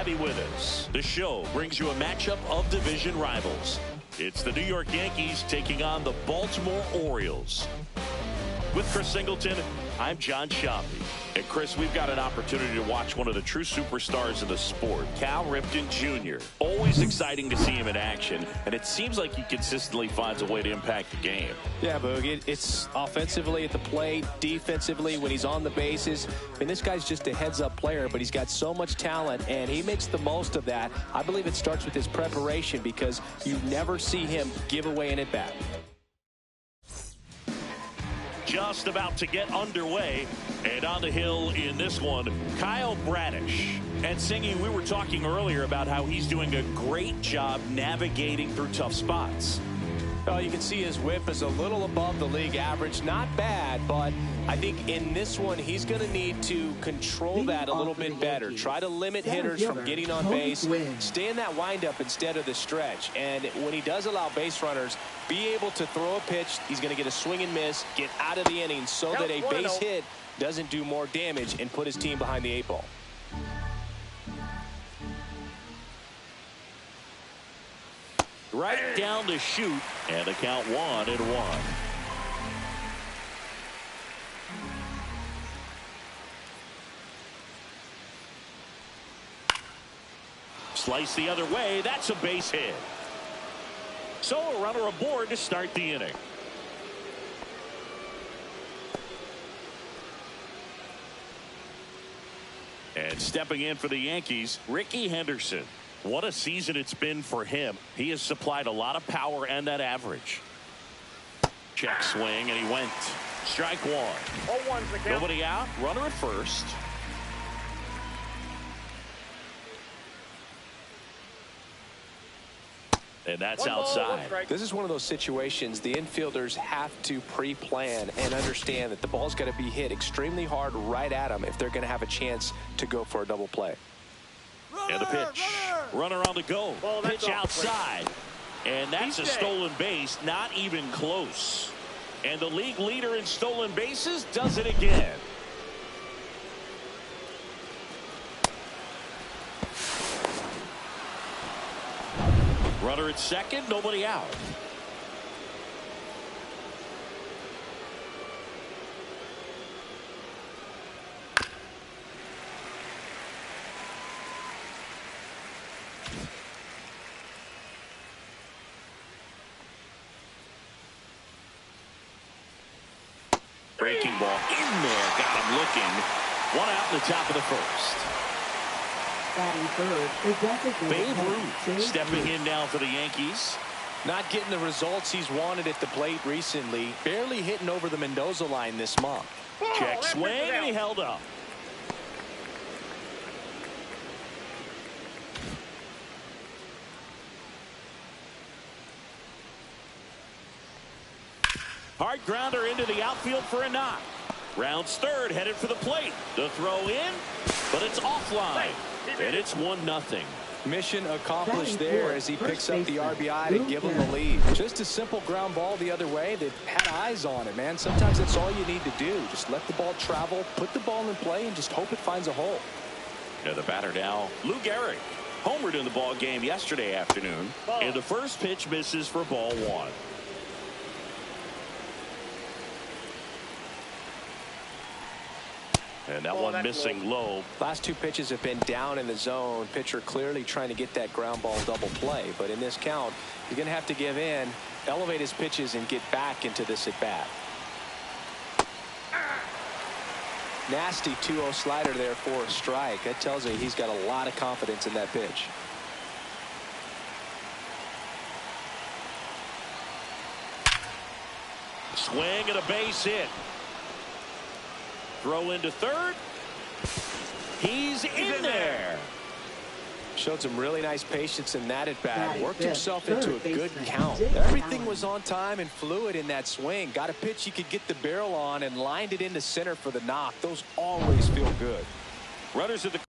be with us. The show brings you a matchup of division rivals. It's the New York Yankees taking on the Baltimore Orioles. With Chris Singleton, I'm John Sciambi. And Chris, we've got an opportunity to watch one of the true superstars in the sport, Cal Ripken Jr. Always exciting to see him in action, and it seems like he consistently finds a way to impact the game. Yeah, Boog, it's offensively at the plate, defensively when he's on the bases. I mean, this guy's just a heads-up player, but he's got so much talent, and he makes the most of that. I believe it starts with his preparation because you never see him give away an at-bat. Just about to get underway, and on the hill in this one, Kyle Bradish. And Singy, we were talking earlier about how he's doing a great job navigating through tough spots. Well, you can see his whip is a little above the league average. Not bad, but I think in this one, he's going to need to control that a little bit better. Try to limit hitters from getting on base. Stay in that windup instead of the stretch. And when he does allow base runners, be able to throw a pitch. He's going to get a swing and miss, get out of the inning so that a base hit doesn't do more damage and put his team behind the 8 ball. Right down the chute, and the count 1-1. Slice the other way. That's a base hit. So a runner aboard to start the inning. And stepping in for the Yankees, Rickey Henderson. What a season it's been for him. He has supplied a lot of power and that average. Check swing, and he went. Strike one. 0-1's the count. Nobody out. Runner at first. And that's outside. This is one of those situations the infielders have to pre-plan and understand that the ball's got to be hit extremely hard right at them if they're going to have a chance to go for a double play. And the pitch. Runner on the go. Pitch outside. And that's a stolen base. Not even close. And the league leader in stolen bases does it again. Runner at second. Nobody out. Breaking ball in there. Got him looking. One out in the top of the first. Babe Ruth stepping in now for the Yankees. Not getting the results he's wanted at the plate recently. Barely hitting over the Mendoza line this month. Check swing, and he held up. Hard grounder into the outfield for a knock. Rounds third, headed for the plate. The throw in, but it's offline. And it's 1-0. Mission accomplished there as he picks up the RBI to give him the lead. Just a simple ground ball the other way that had eyes on it, man. Sometimes that's all you need to do. Just let the ball travel, put the ball in play, and just hope it finds a hole. Yeah, the batter now, Lou Gehrig. Homered in the ball game yesterday afternoon. And the first pitch misses for ball one. And that one missing low. Last two pitches have been down in the zone. Pitcher clearly trying to get that ground ball double play. But in this count, he's going to have to give in, elevate his pitches, and get back into this at bat. Nasty 2-0 slider there for a strike. That tells you he's got a lot of confidence in that pitch. Swing and a base hit. Throw into third. He's in there. Showed some really nice patience in that at bat. Worked himself into a good count. Everything was on time and fluid in that swing. Got a pitch he could get the barrel on and lined it into center for the knock. Those always feel good. Runners at the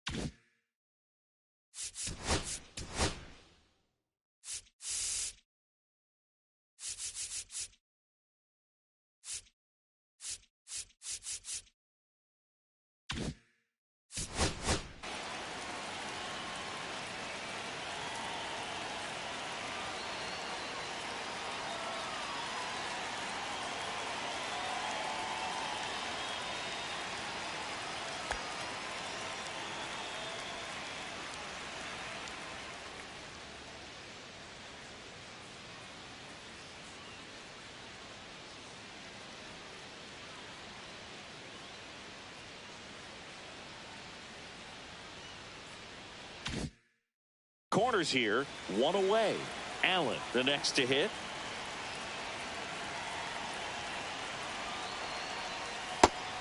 Corners here, one away. Allen, the next to hit.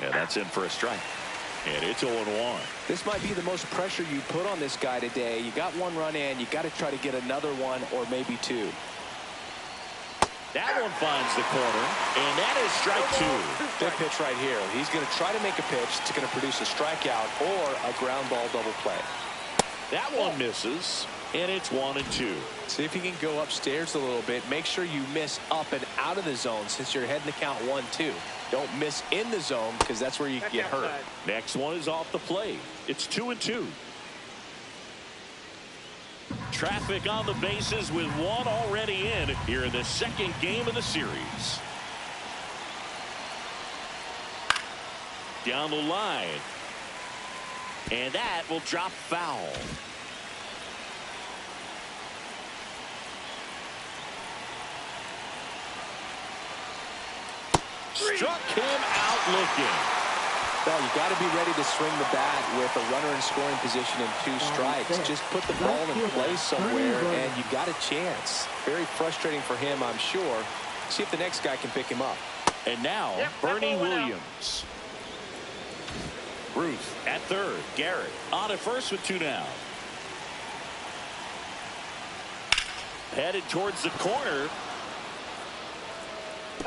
And that's in for a strike. And it's 0-1. This might be the most pressure you put on this guy today. You got one run in. You got to try to get another one or maybe two. That one finds the corner, and that is strike two. Big pitch right here. He's going to try to make a pitch that's going to produce a strikeout or a ground ball double play. That one misses, and it's 1-2. See if you can go upstairs a little bit. Make sure you miss up and out of the zone since you're heading to count 1-2. Don't miss in the zone because that's where you get hurt. Next one is off the plate. It's 2-2. Traffic on the bases with one already in here in the second game of the series. Down the line. And that will drop foul. Struck him out looking. Well, you got to be ready to swing the bat with a runner in scoring position and 2 strikes. Just put the ball in place somewhere, and you got a chance. Very frustrating for him, I'm sure. See if the next guy can pick him up. And now, Bernie Williams. Ruth at third. Garrett on at first with 2 down. Headed towards the corner.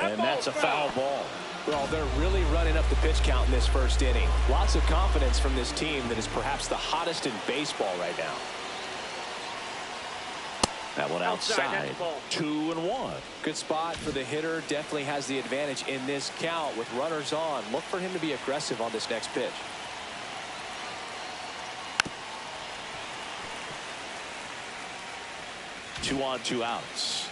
And that's a foul ball. Well, they're really running up the pitch count in this first inning. Lots of confidence from this team that is perhaps the hottest in baseball right now. That one outside. 2-1. Good spot for the hitter. Definitely has the advantage in this count with runners on. Look for him to be aggressive on this next pitch. Two on, 2 outs.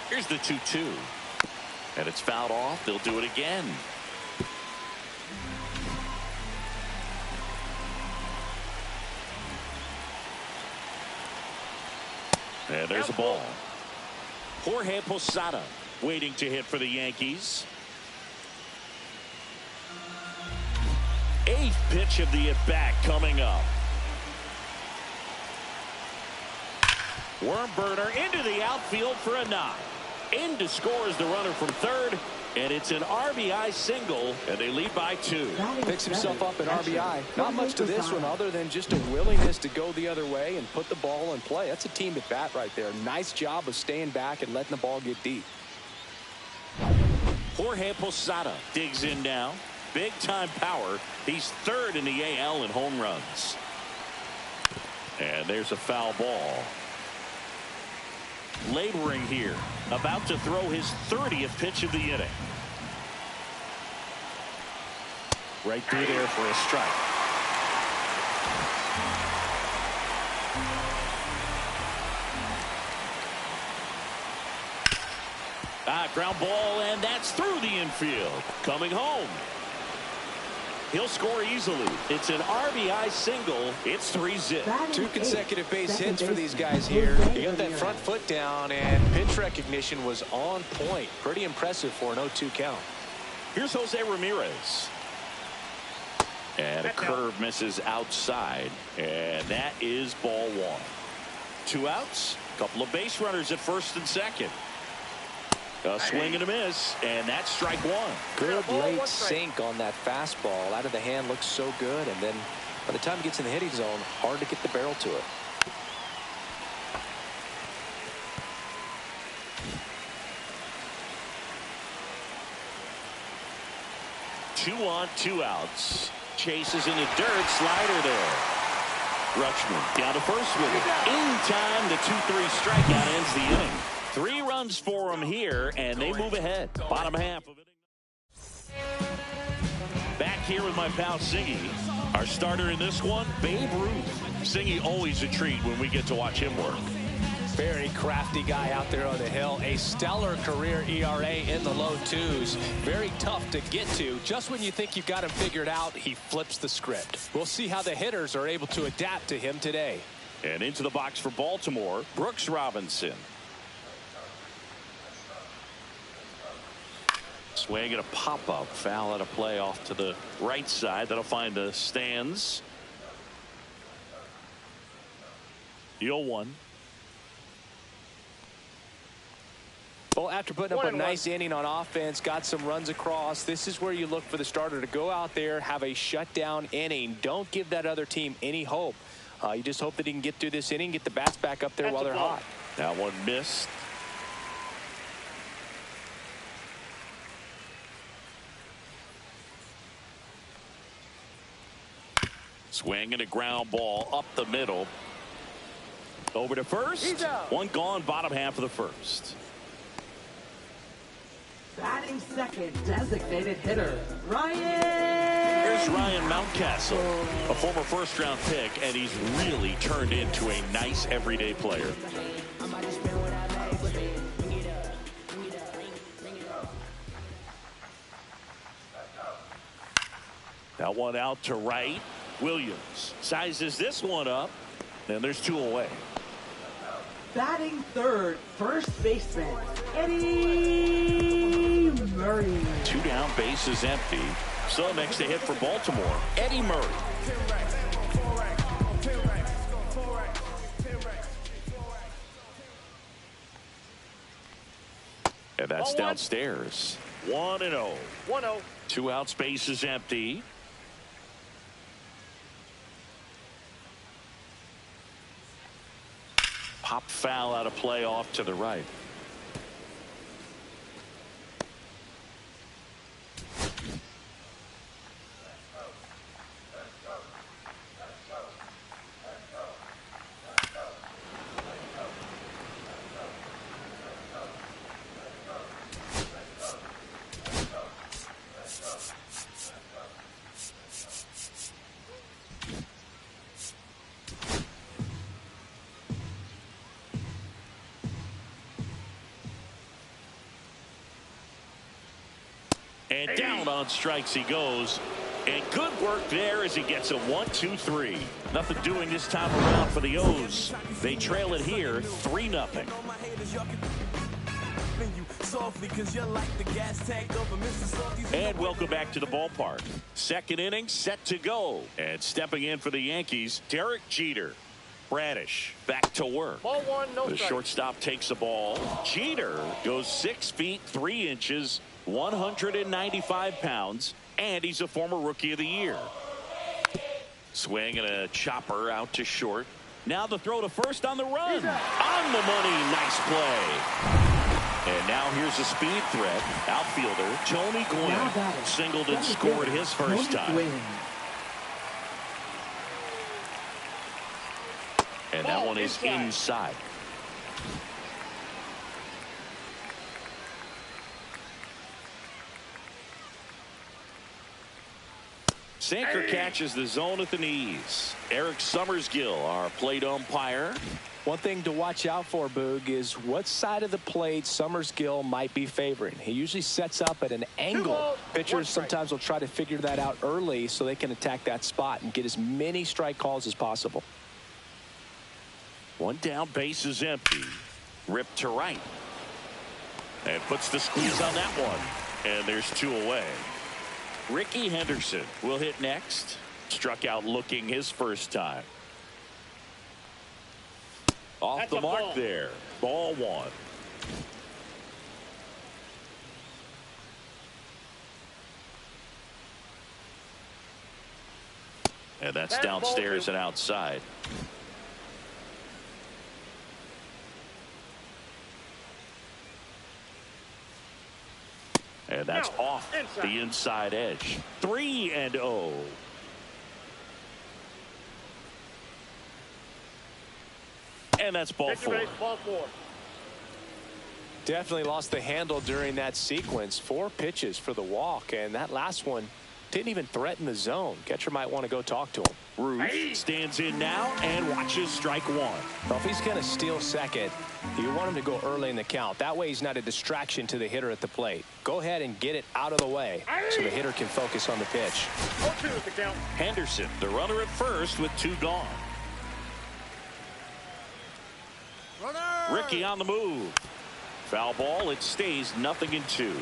Here's the 2-2. And it's fouled off. They'll do it again. And there's a ball. Jorge Posada waiting to hit for the Yankees. 8th pitch of the at-bat coming up. Worm burner into the outfield for a knock. In to score is the runner from third, and it's an RBI single, and they lead by 2. Picks himself up an RBI. Not much to this one other than just a willingness to go the other way and put the ball in play. That's a team at bat right there. Nice job of staying back and letting the ball get deep. Jorge Posada digs in now. Big time power. He's third in the AL in home runs. And there's a foul ball. Laboring here, about to throw his 30th pitch of the inning. Right through there for a strike. Ground ball, and that's through the infield. Coming home. He'll score easily. It's an RBI single. It's 3-zip. 2 consecutive base hits for these guys here. He got that front foot down, and pitch recognition was on point. Pretty impressive for an 0-2 count. Here's Jose Ramirez. And a curve misses outside. And that is ball 1. 2 outs. Couple of base runners at first and second. A swing and a miss, and that's strike 1. Good late sink on that fastball. Out of the hand looks so good, and then by the time it gets in the hitting zone, hard to get the barrel to it. Two on, 2 outs. Chases in the dirt. Slider there. Rutschman down to first with it. In time, the 2-3 strikeout ends the inning. 3 runs for him here, and they move ahead. Bottom half of it. Back here with my pal Singy. Our starter in this one, Babe Ruth. Singy always a treat when we get to watch him work. Very crafty guy out there on the hill. A stellar career ERA in the low 2s. Very tough to get to. Just when you think you've got him figured out, he flips the script. We'll see how the hitters are able to adapt to him today. And into the box for Baltimore, Brooks Robinson. Swing and a pop-up. Foul out of play off to the right side. That'll find the stands. The 0-1. Well, after putting up a nice inning on offense, got some runs across, this is where you look for the starter to go out there, have a shutdown inning. Don't give that other team any hope. You just hope that he can get through this inning, get the bats back up there while they're hot. That one missed. Swing and a ground ball up the middle. Over to first. One gone, bottom half of the first. Batting second, designated hitter, Ryan. Here's Ryan Mountcastle, a former first-round pick, and he's really turned into a nice everyday player. That one out to right. Williams sizes this one up, and there's 2 away. Batting third, first baseman, Eddie Murray. 2 down, bases empty. So makes the hit for Baltimore, Eddie Murray. And that's downstairs. 1-0. 1-0. 2 outs, bases empty. Pop foul out of play off to the right. And down on strikes he goes. And good work there as he gets a 1-2-3. Nothing doing this time around for the O's. They trail it here 3-0. And welcome back to the ballpark. Second inning set to go. And stepping in for the Yankees, Derek Jeter. Bradish back to work. Ball 1, no The strike. shortstop takes the ball. Jeter goes 6 feet 3 inches, 195 pounds, and he's a former Rookie of the Year. Swing and a chopper out to short. Now the throw to first on the run. On the money. Nice play. And now here's a speed threat. Outfielder Tony Gwynn singled and scored his first time. And that one is inside. Sinker catches the zone at the knees. Eric Summersgill, our plate umpire. One thing to watch out for, Boog, is what side of the plate Summersgill might be favoring. He usually sets up at an angle. Pitchers sometimes will try to figure that out early so they can attack that spot and get as many strike calls as possible. One down, base is empty. Ripped to right. And puts the squeeze on that one. And there's 2 away. Ricky Henderson will hit next. Struck out looking his first time. Off the mark there. Ball 1. And that's downstairs and outside. And that's off the inside edge. 3-0. And that's ball 4. Definitely lost the handle during that sequence. 4 pitches for the walk, and that last one Didn't even threaten the zone. Catcher might want to go talk to him. Ruth stands in now and watches strike one. Well, if he's going to steal second, you want him to go early in the count. That way he's not a distraction to the hitter at the plate. Go ahead and get it out of the way so the hitter can focus on the pitch. Henderson, the runner at first with two gone. Ricky on the move. Foul ball. It stays 0-2.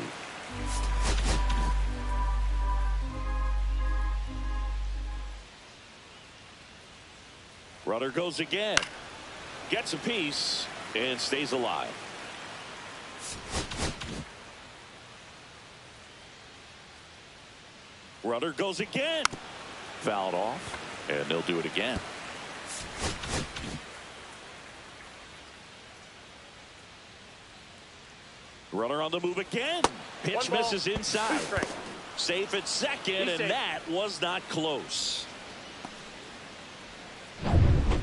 Runner goes again. Gets a piece and stays alive. Runner goes again. Fouled off, and they'll do it again. Runner on the move again. Pitch misses inside. Safe at second, and that was not close.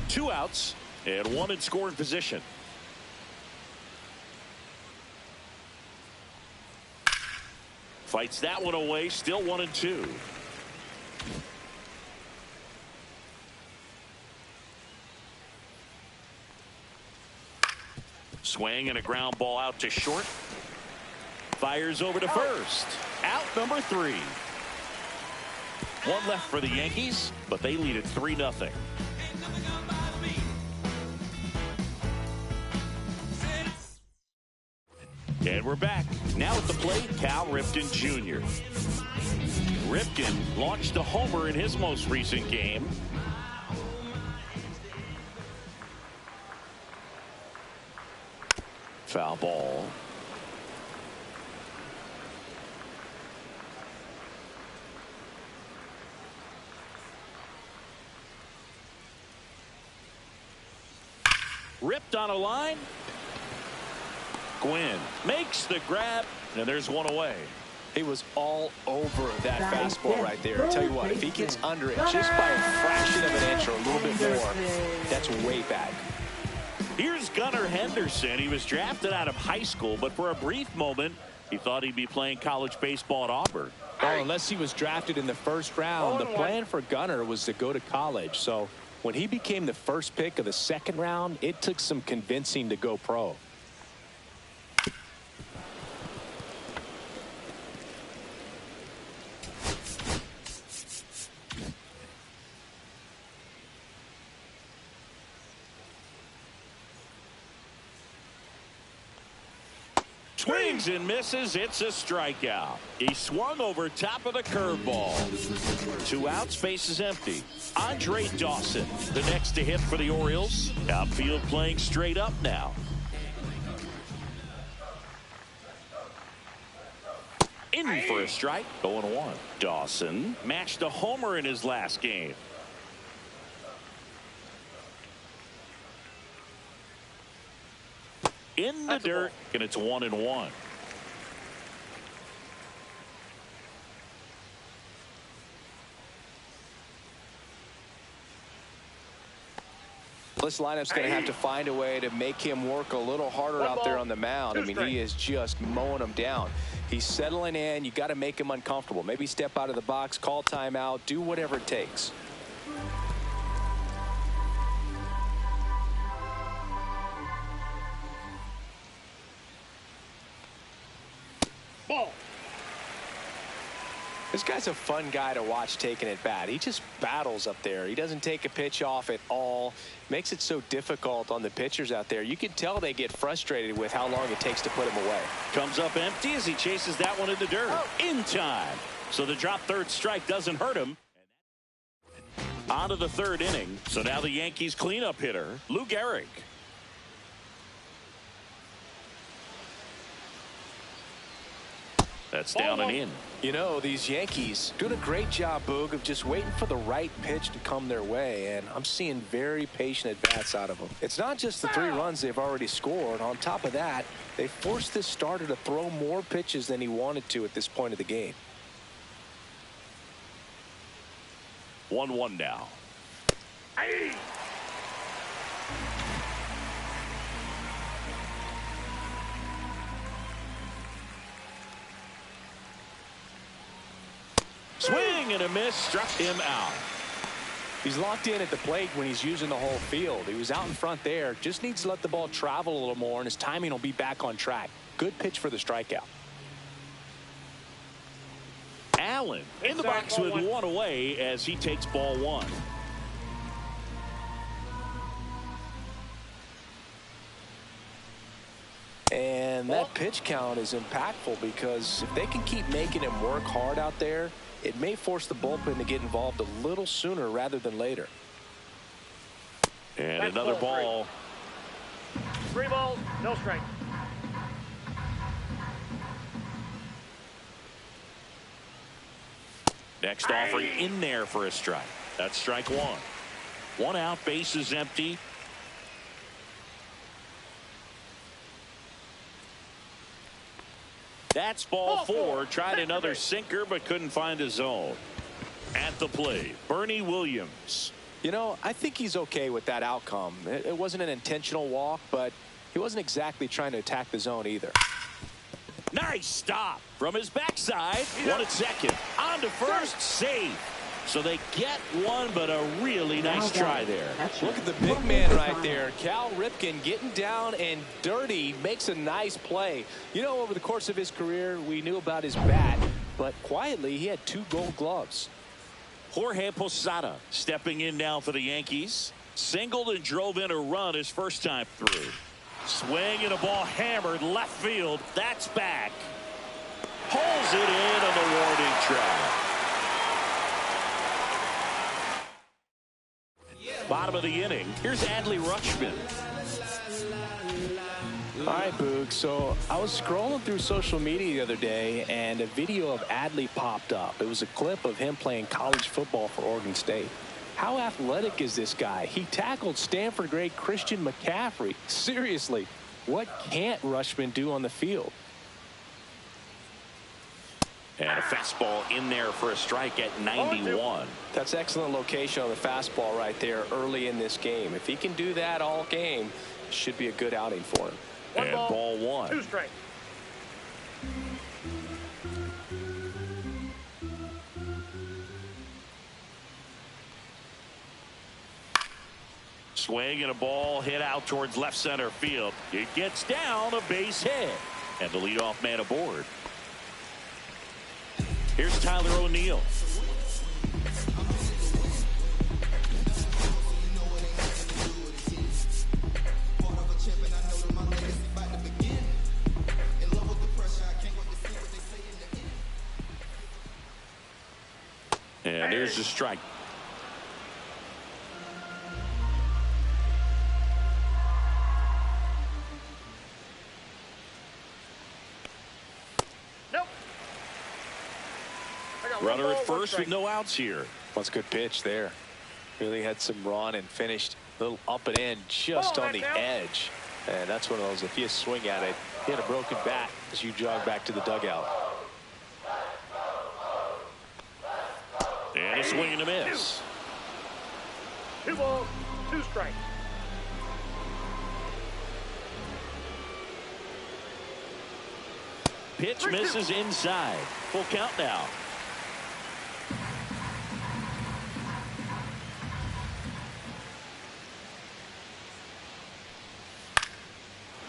2 outs and 1 in scoring position. Fights that one away. Still 1-2. Swing and a ground ball out to short. Fires over to first. Out number 3. 1 left for the Yankees, but they lead it 3-0. And we're back. Now at the plate, Cal Ripken Jr. Ripken launched a homer in his most recent game. Foul ball. Ripped on a line. Gwynn makes the grab, and there's one away. He was all over that fastball right there. I tell you what, if he gets under it just by a fraction of an inch or a little bit more, that's way back. Here's Gunnar Henderson. He was drafted out of high school, but for a brief moment, he thought he'd be playing college baseball at Auburn. Well, unless he was drafted in the first round, the plan for Gunnar was to go to college. So when he became the first pick of the second round, it took some convincing to go pro. Swings and misses. It's a strikeout. He swung over top of the curveball. 2 outs, base is empty. Andre Dawson, the next to hit for the Orioles. Outfield playing straight up now. In for a strike. 0-1. Dawson mashed a homer in his last game. In the dirt, and it's 1-1. This lineup's going to have to find a way to make him work a little harder out there on the mound. I mean, he is just mowing them down. He's settling in. You got to make him uncomfortable. Maybe step out of the box, call timeout, do whatever it takes. Ball. This guy's a fun guy to watch taking it bat. He just battles up there. He doesn't take a pitch off at all. Makes it so difficult on the pitchers out there. You can tell they get frustrated with how long it takes to put him away. Comes up empty as he chases that one in the dirt. In time. So the drop third strike doesn't hurt him. On to the 3rd inning. So now the Yankees cleanup hitter, Lou Gehrig. That's down and in. You know, these Yankees doing a great job, Boog, of just waiting for the right pitch to come their way, and I'm seeing very patient at-bats out of them. It's not just the 3 runs they've already scored. On top of that, they forced this starter to throw more pitches than he wanted to at this point of the game. 1-1 now. Swing Swing and a miss, struck him out. He's locked in at the plate when he's using the whole field. He was out in front there. Just needs to let the ball travel a little more, and his timing will be back on track. Good pitch for the strikeout. Allen in the box with one away as he takes ball one. And that pitch count is impactful because if they can keep making him work hard out there, it may force the bullpen to get involved a little sooner rather than later. And another ball. 3 balls, no strike. Next offering in there for a strike. That's strike one. 1 out, base is empty. That's ball 4. Tried another sinker but couldn't find a zone. At the plate, Bernie Williams. You know, I think he's okay with that outcome. It wasn't an intentional walk, but he wasn't exactly trying to attack the zone either. Nice stop from his backside. 1 at second. On to first, save. So they get one, but a really nice try there. Look at the big man right there. Cal Ripken getting down and dirty, makes a nice play. You know, over the course of his career, we knew about his bat, but quietly he had 2 gold gloves. Jorge Posada stepping in now for the Yankees. Singled and drove in a run his first time through. Swing and a ball hammered left field. That's back. Pulls it in on the warning track. Bottom of the inning. Here's Adley Rutschman. All right, Boog. So I was scrolling through social media the other day, and a video of Adley popped up. It was a clip of him playing college football for Oregon State. How athletic is this guy? He tackled Stanford great Christian McCaffrey. Seriously, what can't Rutschman do on the field? And a fastball in there for a strike at 91. That's excellent location on the fastball right there early in this game. If he can do that all game, it should be a good outing for him. And ball 1. 2 strikes. Swing and a ball hit out towards left center field. It gets down, a base hit. And the leadoff man aboard. Here's Tyler O'Neill. And there's the strike. Runner at first with no outs here. That's a good pitch there. Really had some run and finished a little up and in just on the edge. And that's one of those, if you swing at it, hit a broken bat as you jog back to the dugout. And a swing and a miss. 2 balls, 2 strikes. Pitch misses inside. Full count now.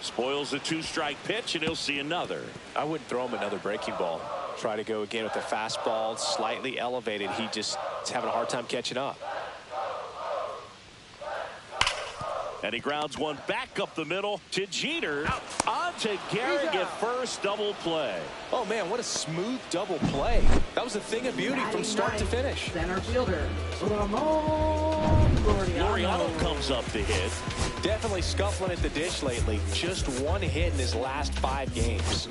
Spoils the 2-strike pitch, and he'll see another. I wouldn't throw him another breaking ball. Try to go again with the fastball, slightly elevated. He just is having a hard time catching up. And he grounds one back up the middle to Jeter. On to Garrett at first, double play. Oh, man, what a smooth double play. That was a thing of beauty from start to finish. Center fielder, Ramon Laureano comes up to hit. Definitely scuffling at the dish lately. Just 1 hit in his last 5 games.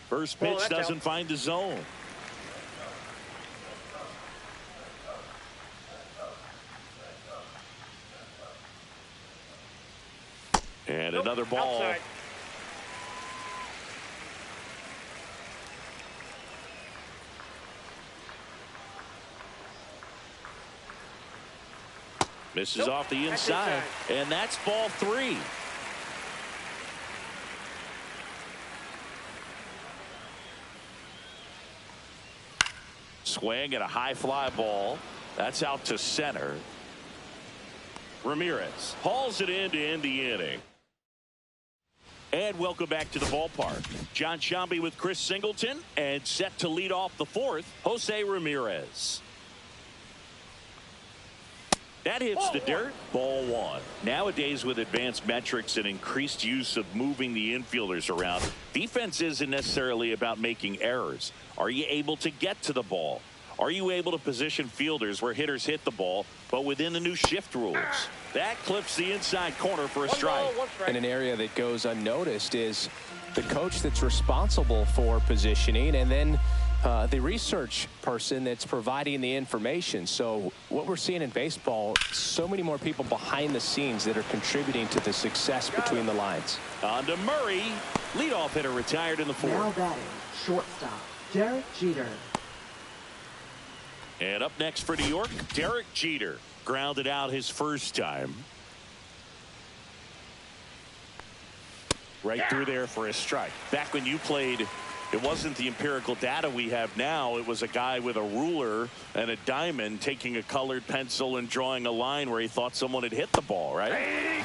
First pitch doesn't find the zone. And another ball. Outside. Misses off the inside. And that's ball 3. Swing and a high fly ball. That's out to center. Ramirez hauls it in to end the inning. And welcome back to the ballpark. John Shambi with Chris Singleton, and set to lead off the fourth, Jose Ramirez. That hits the dirt. Ball one. Nowadays, with advanced metrics and increased use of moving the infielders around, defense isn't necessarily about making errors. Are you able to get to the ball? Are you able to position fielders where hitters hit the ball, but within the new shift rules? That clips the inside corner for a strike. And an area that goes unnoticed is the coach that's responsible for positioning, and then the research person that's providing the information. So what we're seeing in baseball, so many more people behind the scenes that are contributing to the success between the lines. On to Murray. Leadoff hitter retired in the fourth. Now batting, shortstop, Derek Jeter. And up next for New York, Derek Jeter. Grounded out his first time. Right through there for a strike. Back when you played, it wasn't the empirical data we have now. It was a guy with a ruler and a diamond taking a colored pencil and drawing a line where he thought someone had hit the ball, right?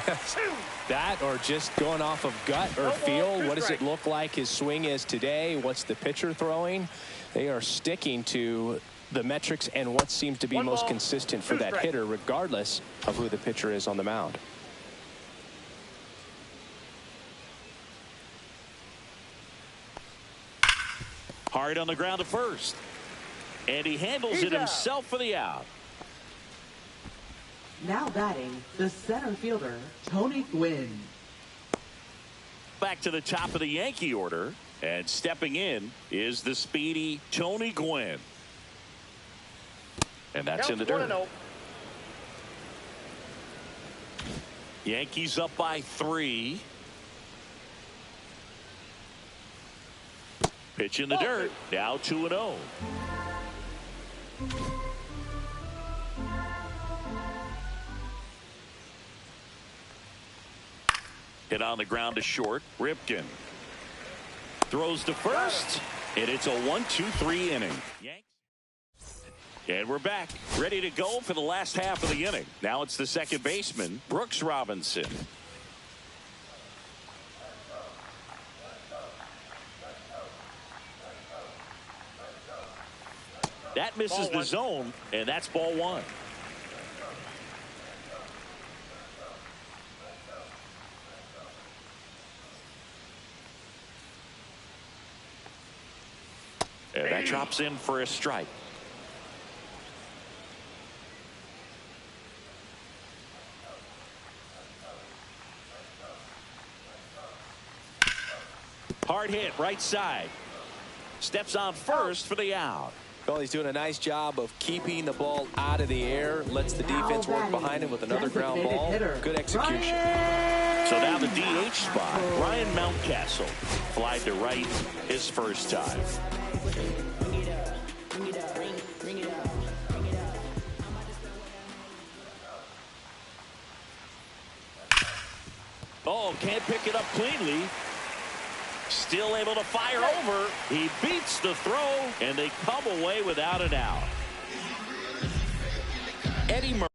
That, or just going off of gut or feel. What does it look like his swing is today? What's the pitcher throwing? They are sticking to the metrics and what seems to be most consistent for that hitter, regardless of who the pitcher is on the mound. Hard on the ground to first. And he handles it himself for the out. Now batting, the center fielder, Tony Gwynn. Back to the top of the Yankee order. And stepping in is the speedy Tony Gwynn. And that's in the dirt. Yankees up by 3. Pitch in the dirt. Now 2-0. Hit on the ground to short. Ripken throws to first, and it's a 1-2-3 inning. And we're back, ready to go for the last half of the inning. Now it's the second baseman, Brooks Robinson. That misses the zone, and that's ball one. And that drops in for a strike. Hard hit, right side. Steps on first for the out. Well, he's doing a nice job of keeping the ball out of the air. Lets the defense work behind him with another ground ball. Good execution. So now the DH spot. Ryan Mountcastle flied to right his first time. Oh, can't pick it up cleanly. Still able to fire over. He beats the throw, and they come away without an out. Eddie Murray.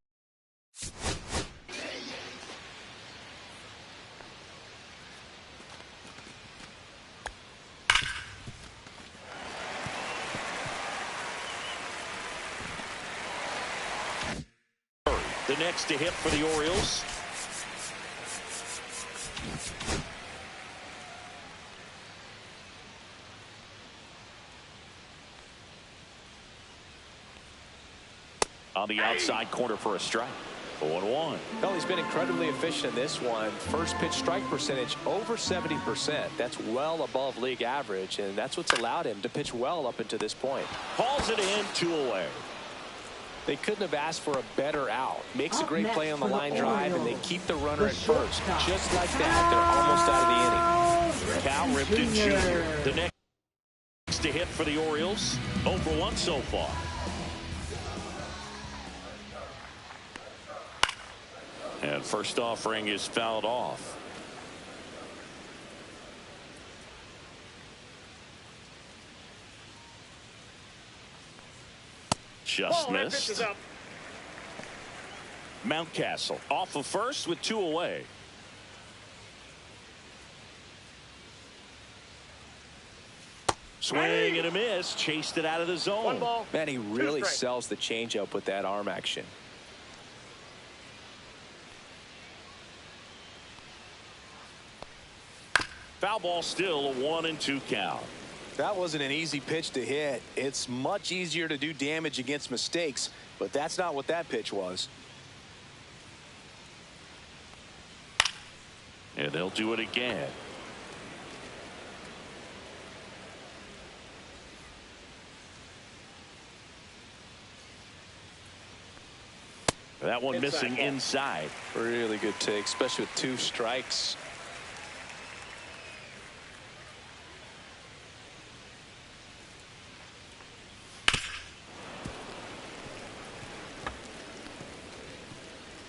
The next to hit for the Orioles. On the outside corner for a strike. 0-1. Well, he's been incredibly efficient in this one. First pitch strike percentage over 70%. That's well above league average, and that's what's allowed him to pitch well up until this point. Hauls it in, 2 away. They couldn't have asked for a better out. Makes a great play on the line drive, and they keep the runner at first. Just like that, they're almost out of the inning. Cal Ripken Jr. The next to hit for the Orioles. 0 for 1 so far. And first offering is fouled off. Just Ball, that pitch missed. is up. Mountcastle off of first with 2 away. Swing and a miss. Chased it out of the zone. 1 ball. Man, he really 2 strikes. sells the changeup with that arm action. Foul ball, still a 1-2 count. That wasn't an easy pitch to hit. It's much easier to do damage against mistakes, but that's not what that pitch was. And they'll do it again. That one missing inside. Really good take, especially with 2 strikes.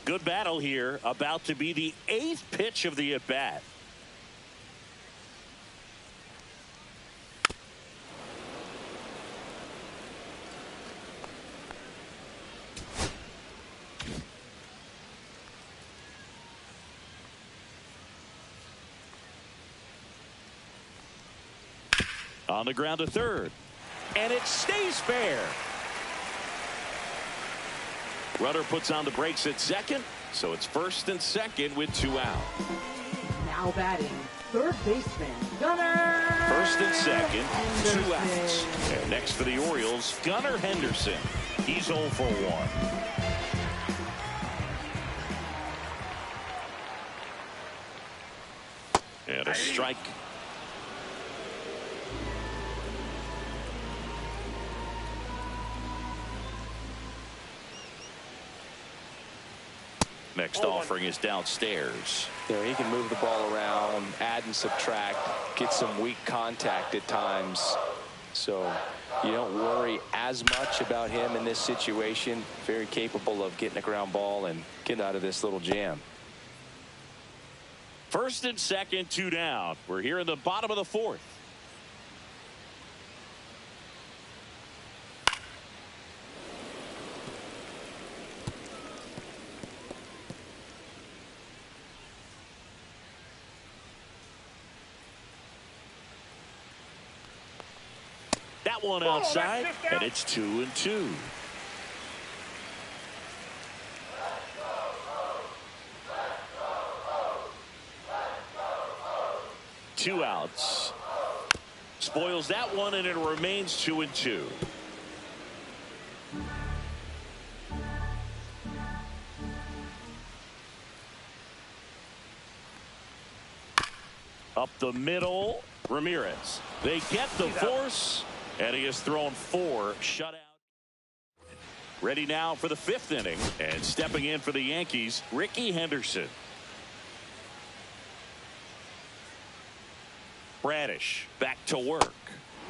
Good battle here. About to be the 8th pitch of the at-bat. On the ground to third. And it stays fair. Runner puts on the brakes at second, so it's first and second with 2 out. Now batting, third baseman, Gunnar. First and second, 2 Henderson. outs. And next for the Orioles, Gunnar Henderson. He's 0 for 1. And a strike. Next offering is downstairs. There, he can move the ball around, add and subtract, get some weak contact at times. So you don't worry as much about him in this situation. Very capable of getting a ground ball and getting out of this little jam. First and second, 2 down. We're here in the bottom of the 4th. That one outside, and it's 2-2. Two outs. Spoils that one, and it remains 2-2. Up the middle, Ramirez. They get the force, and he has thrown 4 shutout. Ready now for the 5th inning, and stepping in for the Yankees, Ricky Henderson. Bradish back to work.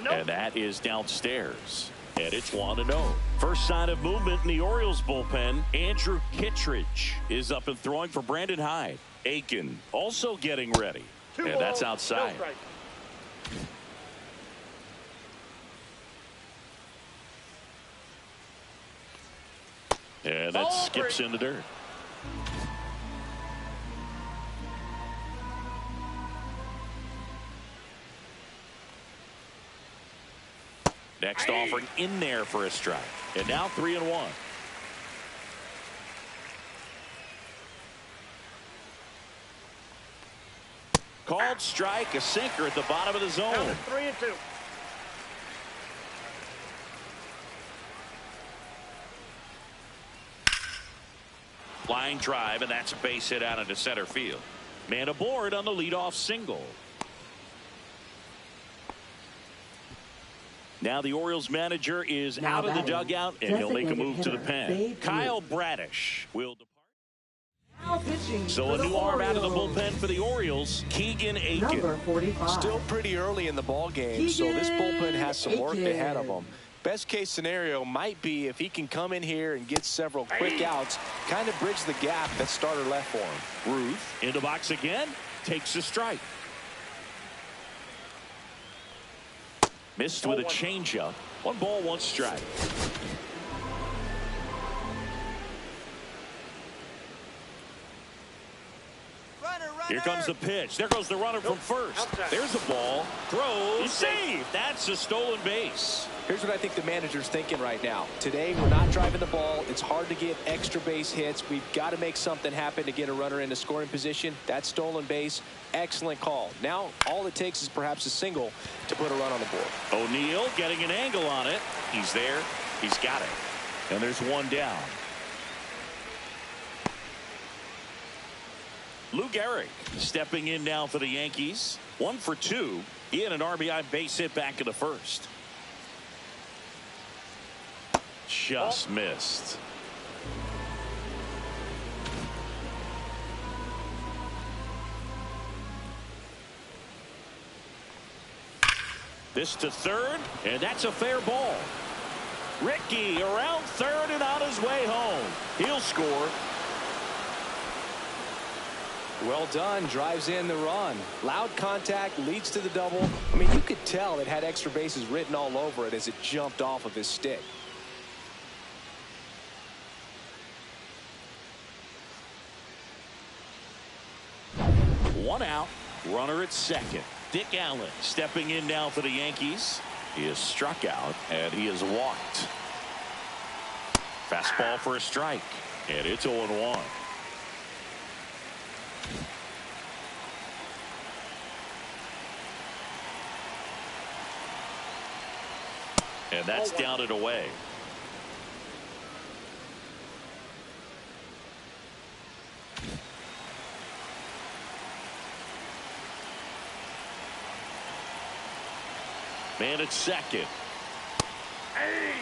Nope. And that is downstairs. And it's 1-0. First sign of movement in the Orioles bullpen. Andrew Kittredge is up and throwing for Brandon Hyde. Aiken also getting ready. And that's outside. And that skips in the dirt. Next offering in there for a strike. And now 3-1. Called strike, a sinker at the bottom of the zone. Down to 3-2. Line drive, and that's a base hit out into center field. Man aboard on the leadoff single. Now the Orioles manager is out of the dugout, and he'll make a move to the pen. Kyle Bradish will depart. So a new arm out of the bullpen for the Orioles, Keegan Aiken. Number 45. Still pretty early in the ball game, so this bullpen has some work ahead of them. Best case scenario might be if he can come in here and get several quick outs, kind of bridge the gap that starter left for him. Ruth in the box again, takes a strike. Missed with a changeup. 1 ball, 1 strike. Here comes the pitch. There goes the runner from first. Outside. There's the ball. Throws. Save. That's a stolen base. Here's what I think the manager's thinking right now. Today, we're not driving the ball. It's hard to get extra base hits. We've got to make something happen to get a runner into scoring position. That stolen base, excellent call. Now, all it takes is perhaps a single to put a run on the board. O'Neill getting an angle on it. He's there. He's got it. And there's one down. Lou Gehrig stepping in now for the Yankees. 1 for 2. He had an RBI base hit back in the first. Just missed. This to third, and that's a fair ball. Ricky around third and on his way home. He'll score. Well done. Drives in the run. Loud contact leads to the double. I mean, you could tell it had extra bases written all over it as it jumped off of his stick. One out. Runner at second. Dick Allen stepping in now for the Yankees. He is struck out and he is walked. Fastball for a strike. And it's 0-1. And that's down and away. Man at second. Hey!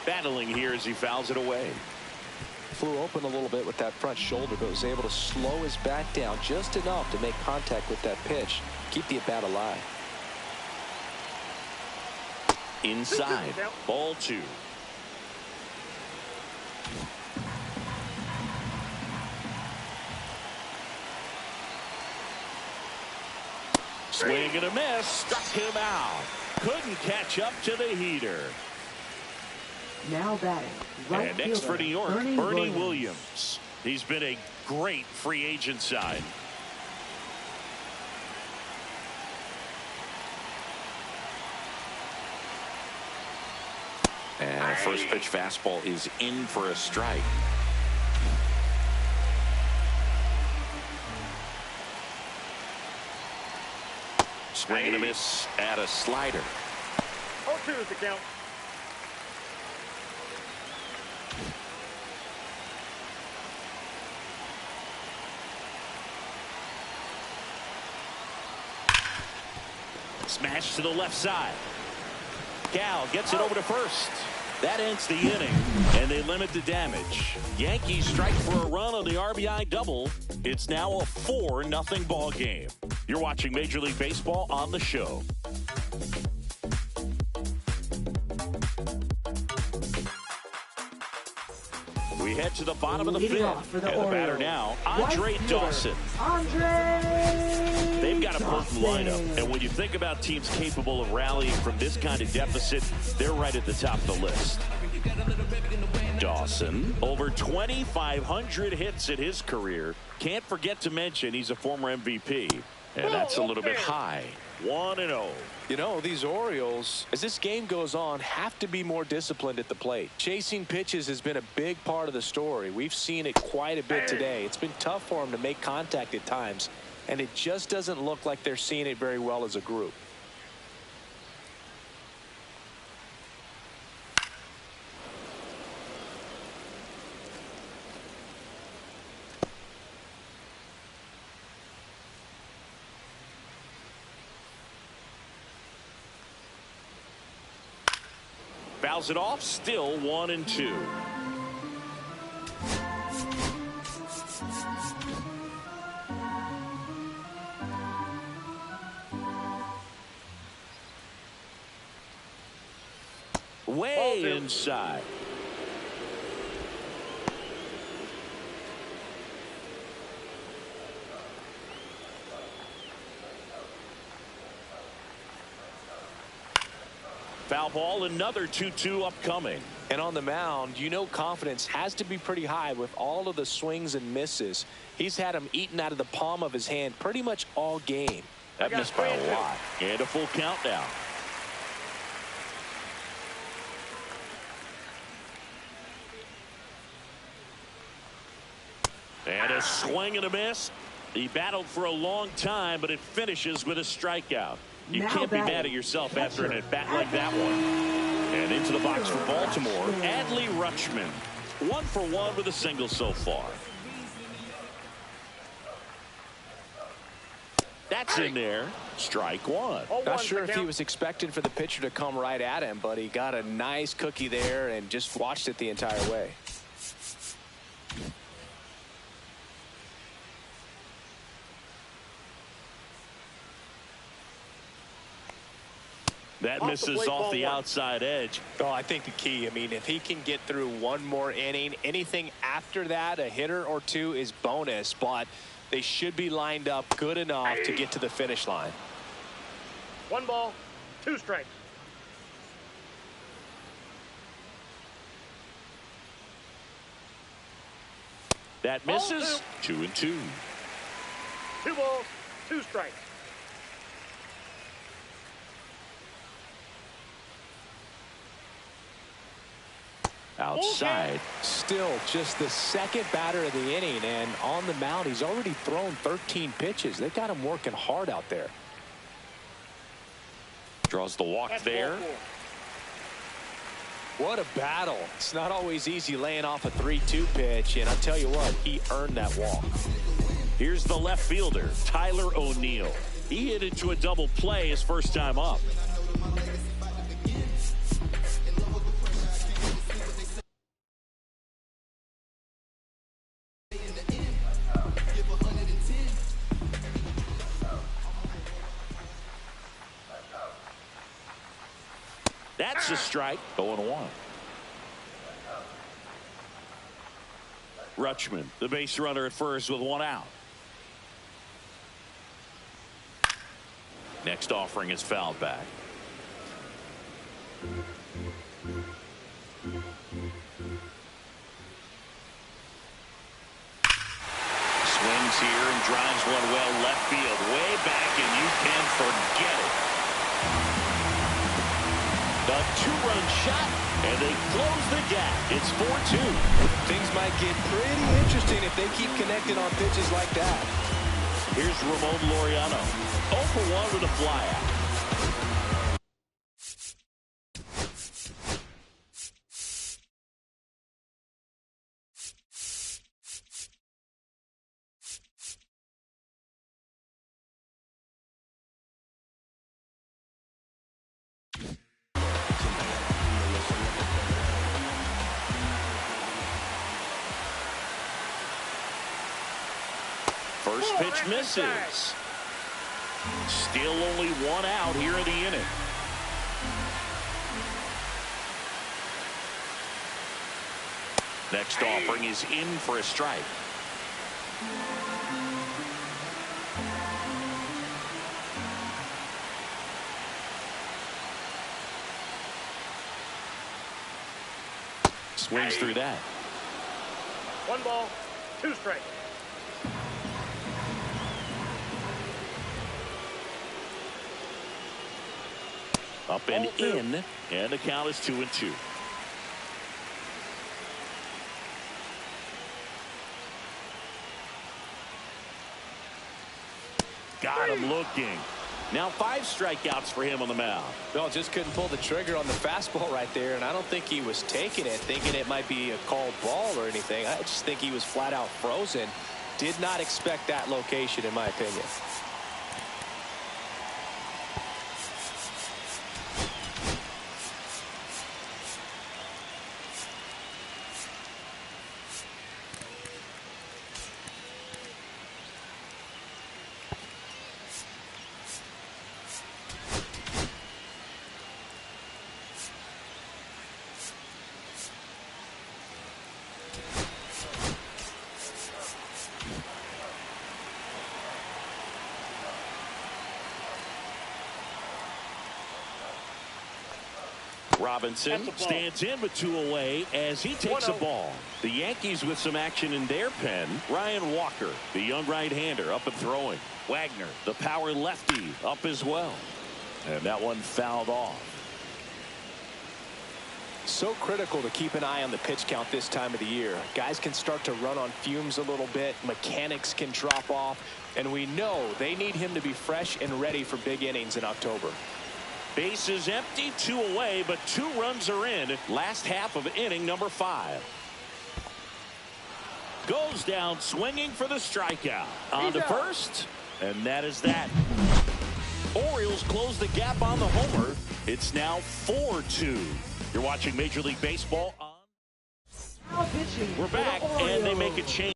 Battling here as he fouls it away. Flew open a little bit with that front shoulder, but was able to slow his bat down just enough to make contact with that pitch. Keep the at-bat alive. Inside. Ball 2. Swing and a miss. Struck him out. Couldn't catch up to the heater. Now batting, right And next fielder, for New York, Bernie Bernie Williams. Williams. He's been a great free agent sign. And a first pitch fastball is in for a strike. Swing and a miss at a slider. 0-2 is the count. Smash to the left side. Cal gets it over to first. That ends the inning, and they limit the damage. Yankees strike for a run on the RBI double. It's now a 4-0 ball game. You're watching Major League Baseball on the show. We head to the bottom of the Leading fifth. off for the And the batter Orioles, now, right Andre fielder, Dawson. Andre They've got a potent Dawson. lineup. And when you think about teams capable of rallying from this kind of deficit, they're right at the top of the list. Dawson, over 2,500 hits in his career. Can't forget to mention he's a former MVP. And that's a little bit high. 1-0. You know, these Orioles, as this game goes on, have to be more disciplined at the plate. Chasing pitches has been a big part of the story. We've seen it quite a bit today. It's been tough for them to make contact at times, and it just doesn't look like they're seeing it very well as a group. Fouls it off, still 1-2. Way inside. Foul ball, another 2-2 upcoming. And on the mound, you know confidence has to be pretty high with all of the swings and misses. He's had them eaten out of the palm of his hand pretty much all game. That missed by a lot. And a full count now. And a swing and a miss. He battled for a long time, but it finishes with a strikeout. You can't be mad at yourself after an at-bat like that one. And into the box for Baltimore, Adley Rutschman. 1 for 1 with a single so far. That's in there. Strike one. Not sure if he was expecting for the pitcher to come right at him, but he got a nice cookie there and just watched it the entire way. That misses off the outside edge. Oh, I think the key, I mean, if he can get through one more inning, anything after that, a hitter or two is bonus, but they should be lined up good enough to get to the finish line. 1 ball, 2 strikes. That misses. 2-2. 2 balls, 2 strikes. Outside. Still just the second batter of the inning, and on the mound he's already thrown 13 pitches. They got him working hard out there. Draws the walk there. What a battle. It's not always easy laying off a 3-2 pitch, and I'll tell you what, he earned that walk. Here's the left fielder, Tyler O'Neill. He hit into a double play his first time up. That's a strike. 0-1. Rutschman, the base runner at first with 1 out. Next offering is fouled back. Swings here and drives one well left field, way back, and you can forget it. A 2-run shot, and they close the gap. It's 4-2. Things might get pretty interesting if they keep connecting on pitches like that. Here's Ramon Laureano. 0 for 1 with a flyout. First pitch misses. Still only 1 out here in the inning. Next offering is in for a strike. Swings through that. 1 ball, 2 strikes. Up and in, and the count is 2-2. Got him looking. Now 5 strikeouts for him on the mound. Well, just couldn't pull the trigger on the fastball right there, and I don't think he was taking it, thinking it might be a called ball or anything. I just think he was flat out frozen. Did not expect that location, in my opinion. Robinson stands in with 2 away as he takes a ball. The Yankees with some action in their pen. Ryan Walker, the young right-hander, up and throwing. Wagner, the power lefty, up as well. And that one fouled off. So critical to keep an eye on the pitch count this time of the year. Guys can start to run on fumes a little bit. Mechanics can drop off. And we know they need him to be fresh and ready for big innings in October. Base is empty, 2 away, but 2 runs are in. Last half of inning number 5. Goes down swinging for the strikeout. On to first, and that is that. Orioles close the gap on the homer. It's now 4-2. You're watching Major League Baseball on. Now pitching We're back, and they make a change.